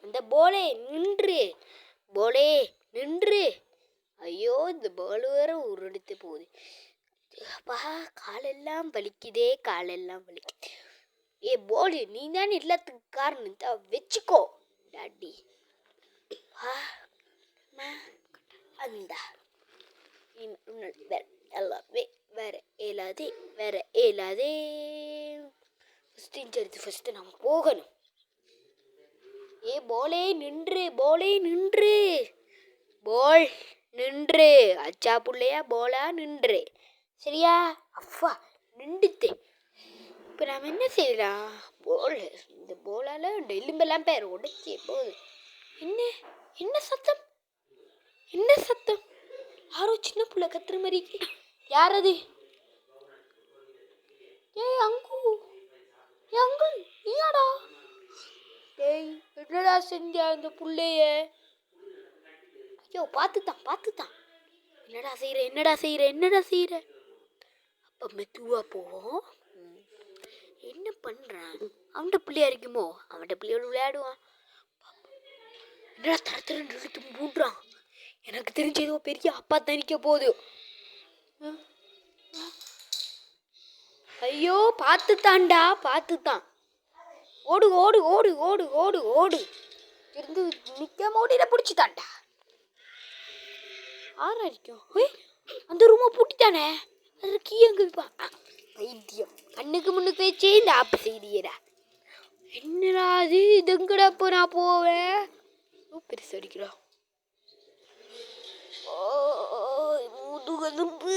அந்த போலே நின்று, போலே நின்று. ஐயோ இந்த பால் வேற உருடுத்து போகுது. அப்பா காலெல்லாம் வலிக்குதே, காலெல்லாம் வலிக்குது. ஏ போலு, நீ தானே எல்லாத்துக்கும் காரணம், வச்சுக்கோ டாடி. அந்த எல்லாமே வேற ஏலாதே, வேற ஏலாதே. ஃபஸ்ட்டு நம்ம போகணும். ஏ போலே நின்று, போலே நின்று, போல் நின்று. அச்சா புள்ளையா போலா நின்று. சரியா? அப்பா நின்றுத்து. இப்போ நாம் என்ன செய்யலாம்? போல் இந்த போலால் எலும்பெல்லாம் பேர் உடைச்சி போகுது. என்ன என்ன சத்தம்? என்ன சத்தம்? யாரோ சின்ன புள்ள கத்துற மாதிரி. யார் அது? ஏய் அங்கு, ஏ அங்குள் நீயாடா? டேய் என்னடா செஞ்ச அந்த புள்ளைய? ஐயோ பார்த்துத்தான். என்னடா செய்கிற? அப்போ மெதுவா போவோம். என்ன பண்ணுறான்? அவன்கிட்ட பிள்ளையா இருக்குமோ? அவன்கிட்ட பிள்ளையோடு விளையாடுவான். என்னடா தரத்தரன்னு இழுத்து மூடுறான். எனக்கு தெரிஞ்ச ஏதோ பெரிய அப்பா தனிக்க போகுது. ஐயோ பார்த்துத்தான். ஓடு. இருந்து நிற்க ஓடிட பிடிச்சிட்டான்டா. ஆறா இருக்கும். அந்த ரூமை பூட்டித்தானே, அது கீ அங்கே வைப்பான். வைத்தியம் கண்ணுக்கு முன்னுக்கு வச்சே இந்த ஆப்பு செய்தியடா. என்னடா அது? இதுங்கடா இப்போ நான் போவேன். பெருசு அடிக்கிறா. முதுகெலும்பு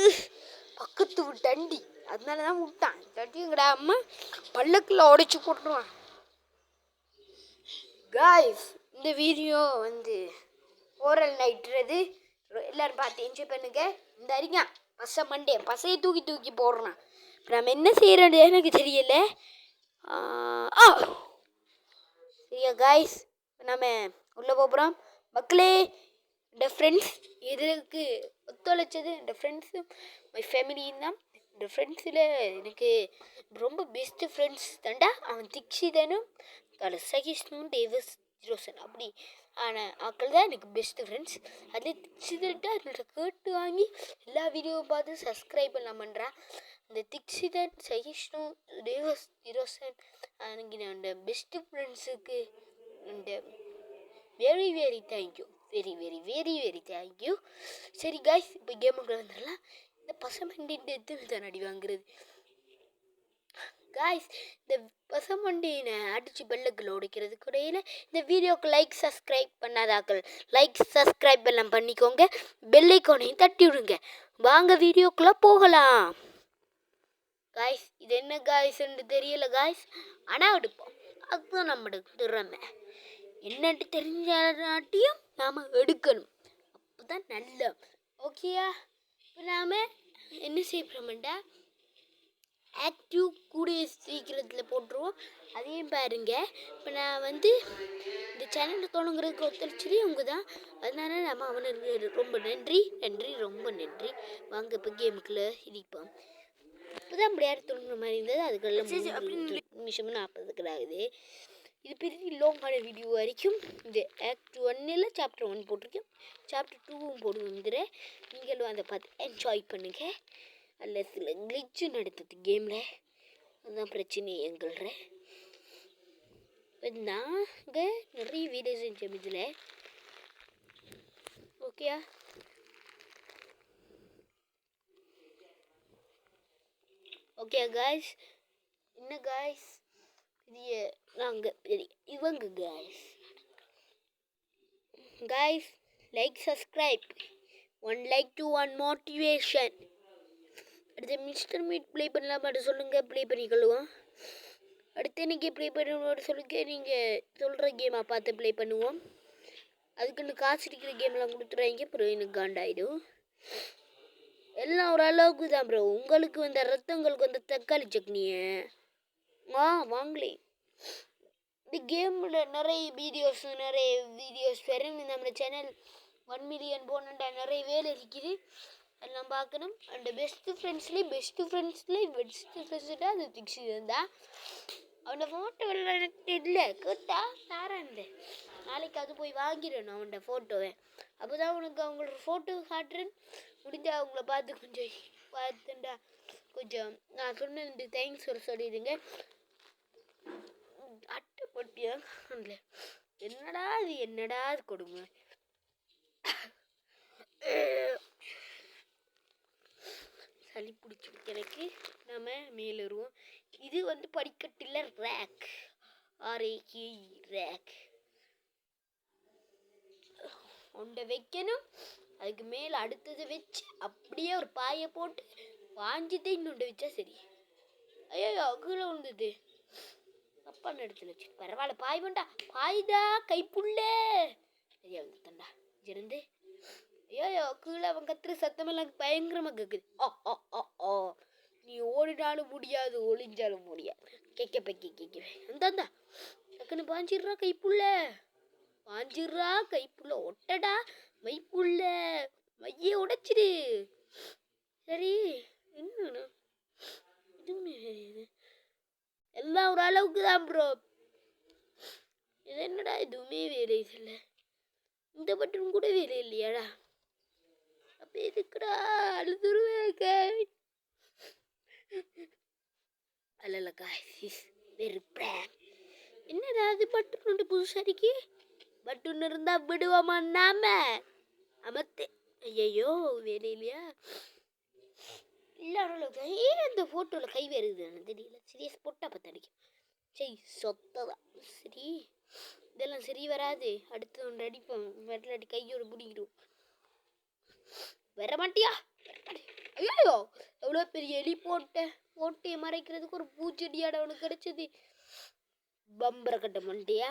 பக்கத்து டண்டி, அதனால தான் விட்டான். தட்டி எங்கடா அம்மா பல்லக்கில் உடைச்சி போட்டுருவான். காய்ஸ் இந்த வீடியோ ஓரல் நைட்டுறது எல்லோரும் பார்த்து என்ஜாய் பண்ணுங்க. இந்த அறிங்க பசையை தூக்கி போடுறான். இப்போ நம்ம என்ன செய்யறது எனக்கு தெரியல. சரியா காய்ஸ், நம்ம உள்ளே போகிறோம். மக்களே, இந்த ஃப்ரெண்ட்ஸ் இதற்கு ஒத்துழைச்சது இந்த ஃப்ரெண்ட்ஸும் மை ஃபேமிலியும் தான். இந்த ஃப்ரெண்ட்ஸில் எனக்கு ரொம்ப பெஸ்ட்டு ஃப்ரெண்ட்ஸ் தாண்டா அவன் தீக்ஷிதனும் சகிஷ்ணும் தேவஸ் ஜிரோசன். அப்படி ஆனால் ஆக்கள் தான் எனக்கு பெஸ்ட்டு ஃப்ரெண்ட்ஸ். அதில் தீக்ஷிதன்ட்டு அதோட கேட்டு வாங்கி எல்லா வீடியோவும் பார்த்து சப்ஸ்கிரைப் பண்ணலாம் பண்ணுறான். இந்த தீக்ஷிதன் சகிஷ்ணு தேவஸ் ஜிரோசன் எனக்கு என்னோட பெஸ்ட்டு ஃப்ரெண்ட்ஸுக்கு இந்த வெரி தேங்க்யூ. Very thank you. சரி காய்ஸ், இப்போ கேமுக்குள்ள வந்துடலாம். இந்த பசமண்டின் எத்தனை தான் அடி வாங்குறது காய்ஸ்? இந்த பசமண்டினை அடித்து பெல்லுக்குள்ள உடைக்கிறதுக்கு இடையில இந்த வீடியோக்கு லைக் சப்ஸ்கிரைப் பண்ணாதாக்கள் லைக் சப்ஸ்கிரைப் எல்லாம் பண்ணிக்கோங்க. பெல்லைக்கோனையும் தட்டி விடுங்க. வாங்க வீடியோக்குள்ளே போகலாம். காய்ஸ் இது என்ன காய்ஸ்ன்னு தெரியல காய்ஸ், ஆனால் எடுப்போம். அதுதான் நம்மளோட திறமை. என்னட்டு தெரிஞ்சாட்டியும் நாம் எடுக்கணும், அப்போ தான் நல்ல. ஓகேயா? இப்போ நாம் என்ன செய்யப்படும்டா, ஆக்டிவ் கூடிய சீக்கிரத்தில் போட்டுருவோம். அதையும் பாருங்க. இப்போ நான் இந்த சேனலை தொடங்குறதுக்கு ஒத்துழைச்சதே அவங்க தான். அதனால நம்ம அவனுக்கு ரொம்ப நன்றி. ரொம்ப நன்றி. வாங்க இப்போ கேமுக்குள்ளே இடிப்போம். இப்போ தான் விளையாட தொடங்குற மாதிரி இருந்தது. அதுக்கெல்லாம் நிமிஷமும் 40 செகண்ட் ஆகுது. இது பெரிய லாங்கான வீடியோ வரைக்கும். இந்த ஆக்ட் 1 சாப்டர் 1 போட்டிருக்கேன். சாப்டர் 2வும் போடுவோம். நீங்களும் அதை பார்த்து என்ஜாய் பண்ணுங்கள். அதில் சில கிளிச்சு நடத்துது கேமில், அதுதான் பிரச்சனை எங்கள்ற. நாங்கள் நிறைய வீடியோ செஞ்சோம் இதில். ஓகேயா? ஓகே காய்ஸ், என்ன காய்ஸ் பெரிய நாங்கள் பெரிய இவங்க guys like subscribe. 1 like to 1 motivation. அடுத்து மிஸ்டர் மீட் ப்ளே பண்ணலாம் மட்டும் சொல்லுங்கள், ப்ளே பண்ணிக்கொள்ளுவோம். அடுத்து இன்றைக்கி ப்ளே பண்ண சொல்லுங்கள். நீங்கள் சொல்கிற கேமை பார்த்து ப்ளே பண்ணுவோம். அதுக்குன்னு காசு இருக்கிற கேம்லாம் கொடுத்துறாங்க, அப்புறம் எனக்கு காண்டாயிடும். எல்லாம் ஓரளவுக்கு தான் ப்ரோ. உங்களுக்கு ரத்தங்களுக்கு தக்காளி சட்னியை வாங்கலே. இந்த கேமில் நிறைய வீடியோஸ் வரும். நம்ம சேனல் 1 மில்லியன் போனண்டா நிறைய வேலை இருக்குது, எல்லாம் பார்க்கணும். அந்த பெஸ்ட்டு ஃப்ரெண்ட்ஸ்லேயே அது தீக்ஷிதன் தான். அவனோட ஃபோட்டோ எனக்கு இல்லை கேட்டா தாரேன். நாளைக்கு அது போய் வாங்கிடணும் அவனோட ஃபோட்டோவை. அப்போ தான் உனக்கு அவங்களோட ஃபோட்டோ காட்டுறேன். முடிஞ்சா அவங்கள பார்த்து கொஞ்சம் பார்த்துண்டா கொஞ்சம் நான் சொன்னது தேங்க்ஸ் சொல்லிடுங்க. அட்டைப்பட்டியா இல்லை என்னடா அது கொடுங்க. சளி பிடிச்சிருக்கு எனக்கு. நம்ம மேலேறுவோம். இது வந்து படிக்கட்டில் ரேக் ரேக் ஒன்றை வைக்கணும். அதுக்கு மேலே அடுத்தது வச்சு அப்படியே ஒரு பாயை போட்டு பாஞ்சிட்டு இன்னொன்று வச்சா சரி. ஐயோ கீழே விழுந்தது அப்பான்னு இடத்துல வச்சு பரவாயில்ல. பாய் வேண்டா பாய்டா கைப்புள்ள சரியா வந்துட்டா இருந்து. ஐயோ கீழே அவன் கத்துற சத்தமெல்லாம் பயங்கரமாக கேட்குது. ஓ நீ ஓடினாலும் முடியாது ஒளிஞ்சாலும் முடியாது. கேட்கவே அந்தாந்தா டக்குன்னு பாஞ்சிடுறா கைப்புள்ள ஒட்டடா மைப்புள்ள மைய உடைச்சிடு. சரி என்ன எல்லாம் ஒரு அளவுக்கு தான் ப்ரோ. இது என்னடா எதுவுமே வேலை இல்லை. இந்த பட்டன் கூட வேலை இல்லையாடா. அப்போ எதுக்குடா அழுதுருவேன். அல்ல காய்ஸ் வெரி பிராங்க். என்னடா அது பட்டன் ஒன்று புதுசாரிக்கு பட்டன் இருந்தால் விடுவோமா நாம அமத்து. ஐயோ வேலை இல்லையா இல்லை ஏன் அந்த ஃபோட்டோவில் கை வருதுன்னு தெரியல. சீரியஸ் பொட்டா பத்தடிக்கும். சரி சொத்ததான் சரி. இதெல்லாம் சரி வராது. அடுத்து ஒன்று அடிப்போம். வெட்டலாட்டி கையோடு பிடிக்கிறோம். வர மாட்டியா? ஐயோ எவ்வளோ பெரிய எலி போட்டு மறைக்கிறதுக்கு ஒரு பூச்செடியாட அவனுக்கு கிடைச்சது. பம்பரை கட்ட மாட்டியா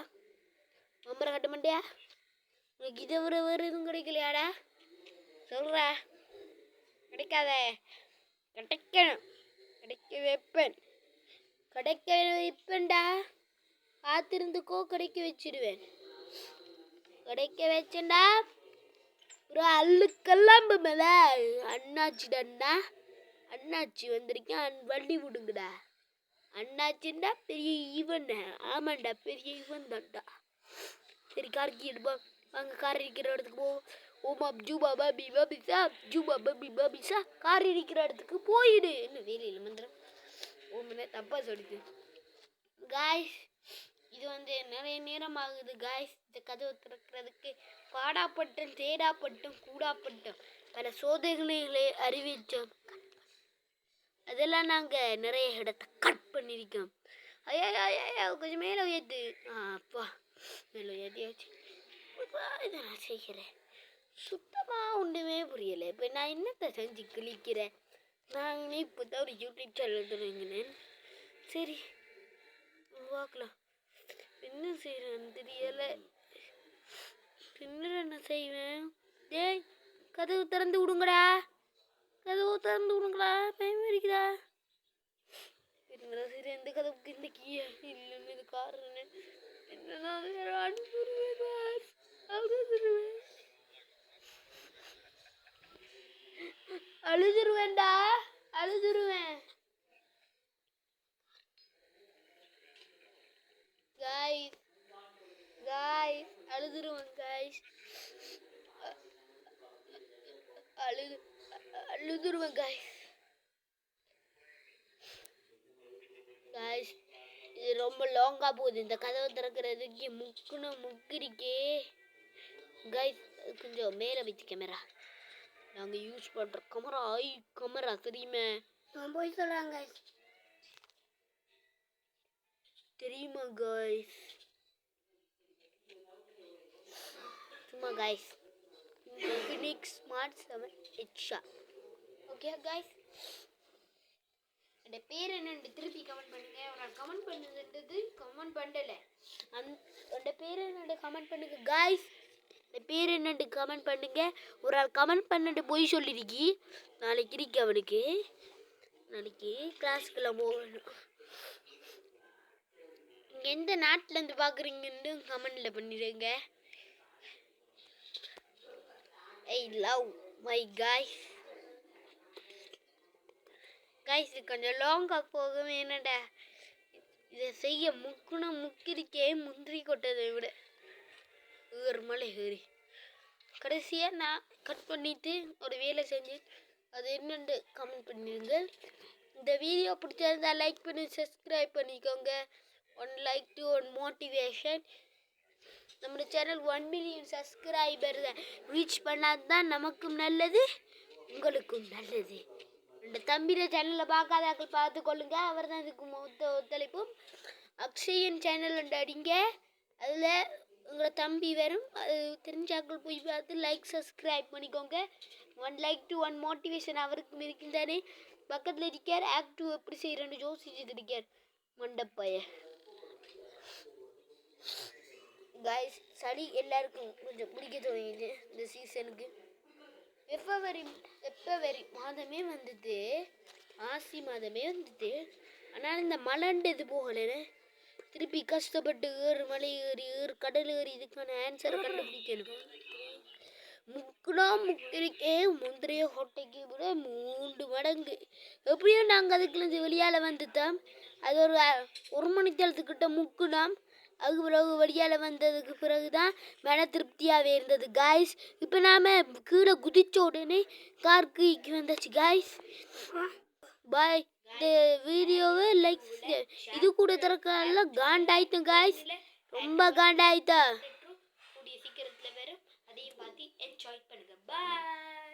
உனக்கு இதை வேறு எதுவும் கிடைக்கலையாடா? சொல்ற கிடைக்காத. கிடைக்க வைப்பேன்டா. காத்திருந்துக்கோ கிடைக்க வச்சிடுவேன். கிடைக்க வச்சேன்டா. ஒரு அள்ளுக்கெல்லாம் மேல அண்ணாச்சி வந்திருக்கேன். வண்டி விடுங்கடா. அண்ணாச்சின்டா பெரிய ஈவன். ஆமாண்டா பெரிய ஈவன் தான்டா. சரி கார்கி எடுப்போம் வாங்க. கார் இருக்கிற இடத்துக்கு போ. ஓமா ஜூபாபா பிபா பிசா ஜூபாபா பிபா பிசா. கார் இருக்கிற இடத்துக்கு போயிடு. என்ன வேலையில் மந்திரம் ஓமனை தப்பா சொல்லிது காய்ஸ். இது வந்து நிறைய நேரம் ஆகுது காய்ஸ். இந்த கதவை திறக்கிறதுக்கு பாடாப்பட்டும் தேடாப்பட்டும் கூடாப்பட்டும் பல சோதனைகளை அறிவித்தோம். அதெல்லாம் நாங்கள் நிறைய இடத்தை கட் பண்ணியிருக்கோம். ஐயா கொஞ்சம் மேலே உயர்த்து. அப்பா மேலே உயர்த்தியாச்சு. இதை நான் செய்கிறேன். சுத்தமாக ஒன்றுமே புரியலை. இப்போ நான் என்னத்தை செஞ்சு கிழிக்கிறேன். நாங்களே இப்போ தான் ஒரு யூடியூப் சேனல் தொடங்கினேன். சரி பார்க்கலாம் என்ன செய்கிறேன்னு தெரியலை. பின்னர் என்ன செய்வேன். டேய் கதவு திறந்து விடுங்கடா. பயம் இருக்குதா? சரி எந்த கதவுக்கு இந்த கீயா இல்லைன்னு இது காரணம் என்னன்னா அழுதுருவேன்டா. அழுதுருவேன் காய்ஸ். அழுதுருவேன் காய்ஸ். அழுதுருவேன் காய்ஸ். இது ரொம்ப லாங்காக போகுது. இந்த கதவை திறக்கிறதுக்கு முக்கிருக்கே காய்ஸ். கொஞ்சம் மேலே வச்சு கேமரா நாங்கள் யூஸ் பண்ணுற கேமரா தெரியுமே. போய் சொல்கிறாங்க தெரியுமா காய்ஸ். சும்மா guys Phoenix smart 7 extra. Okay guys என்னோட பேர் என்னன்னு திருப்பி கமெண்ட் பண்ணுங்க. ஒரு கமெண்ட் பண்ணுறது கமெண்ட் பண்ணலை. அந்த பேர் என்னோட கமெண்ட் பண்ணுங்க காய்ஸ். இந்த பேர் என்னட்டு கமெண்ட் பண்ணுங்க. ஒரு ஆள் கமெண்ட் பண்ணிட்டு போய் சொல்லிருக்கி. நாளைக்கு இருக்கு அவனுக்கு. நாளைக்கு கிளாஸுக்கெல்லாம் போகணும். நீங்கள் எந்த நாட்டிலேருந்து பார்க்குறீங்கன்னு கமெண்டில் பண்ணிடுங்க. I love my guys. இது கொஞ்சம் லாங்காக போகும். என்னடா இதை செய்ய முக்கிரிக்கே முந்திரி கொட்டதை விட ஏறு மலை ஏறி கடைசியாக நான் கட் பண்ணிவிட்டு ஒரு வேலை செஞ்சு அது என்னென்று கமெண்ட் பண்ணிடுங்க. இந்த வீடியோ பிடிச்சிருந்தா லைக் பண்ணி சப்ஸ்கிரைப் பண்ணிக்கோங்க. 1 லைக் டு 1 மோட்டிவேஷன். நம்ம சேனல் 1 மில்லியன் சப்ஸ்கிரைபர் ரீச் பண்ணாது தான் நமக்கும் நல்லது, உங்களுக்கும் நல்லது. இந்த தம்பிர சேனலில் பார்க்காதாக்கள் பார்த்து கொள்ளுங்க. அவர் தான் இதுக்கு ஒத்துழைப்பும். அக்ஷயன் சேனல் ஒன்று அடிங்க, அதில் உங்களை தம்பி வரும். அது தெரிஞ்சாக்கள் போய் பார்த்து லைக் சப்ஸ்கிரைப் பண்ணிக்கோங்க. 1 லைக் டு 1 மோட்டிவேஷன் அவருக்கும் இருக்குந்தானே. பக்கத்தில் இருக்கார் ஆக்டிவ் எப்படி செய்கிறேன்னு யோசிச்சுட்டு இருக்கார் மண்டப்பைய. காய்ஸ் சளி எல்லாருக்கும் கொஞ்சம் பிடிக்க தோணுது இந்த சீசனுக்கு. பிப்ரவரி மாதமே வந்துட்டு, ஆசி மாதமே வந்துட்டு, ஆனால் இந்த மழைன்றது போகலை. திருப்பி கஷ்டப்பட்டு ஏறு மலை ஏறி கடல் ஏறி இதுக்கான ஆன்சரை கண்டுபிடிக்கணும். முக்கிரிக்கே முந்திரிய ஹோட்டைக்கு விட 3 மடங்கு. எப்படியோ நாங்கள் அதுக்குலேருந்து வெளியால் வந்துட்டோம். அது ஒரு மணித்தளத்துக்கிட்ட முக்குனோம். அதுக்கு பிறகு வெளியால் வந்ததுக்கு பிறகு தான் மன திருப்தியாகவே இருந்தது காய்ஸ். இப்போ நாம் கீழே குதிச்ச உடனே கார்க்கு வந்தாச்சு காய்ஸ். பாய். இந்த வீடியோவை லைக் இது கூட திறக்கல காண்டாயிட்டோம் காய்ஸ், ரொம்ப காண்டாயிட்டா. கூடிய சீக்கிரத்தில் வரும், அதையும் பார்த்து என்ஜாய் பண்ணுங்க. பாய்.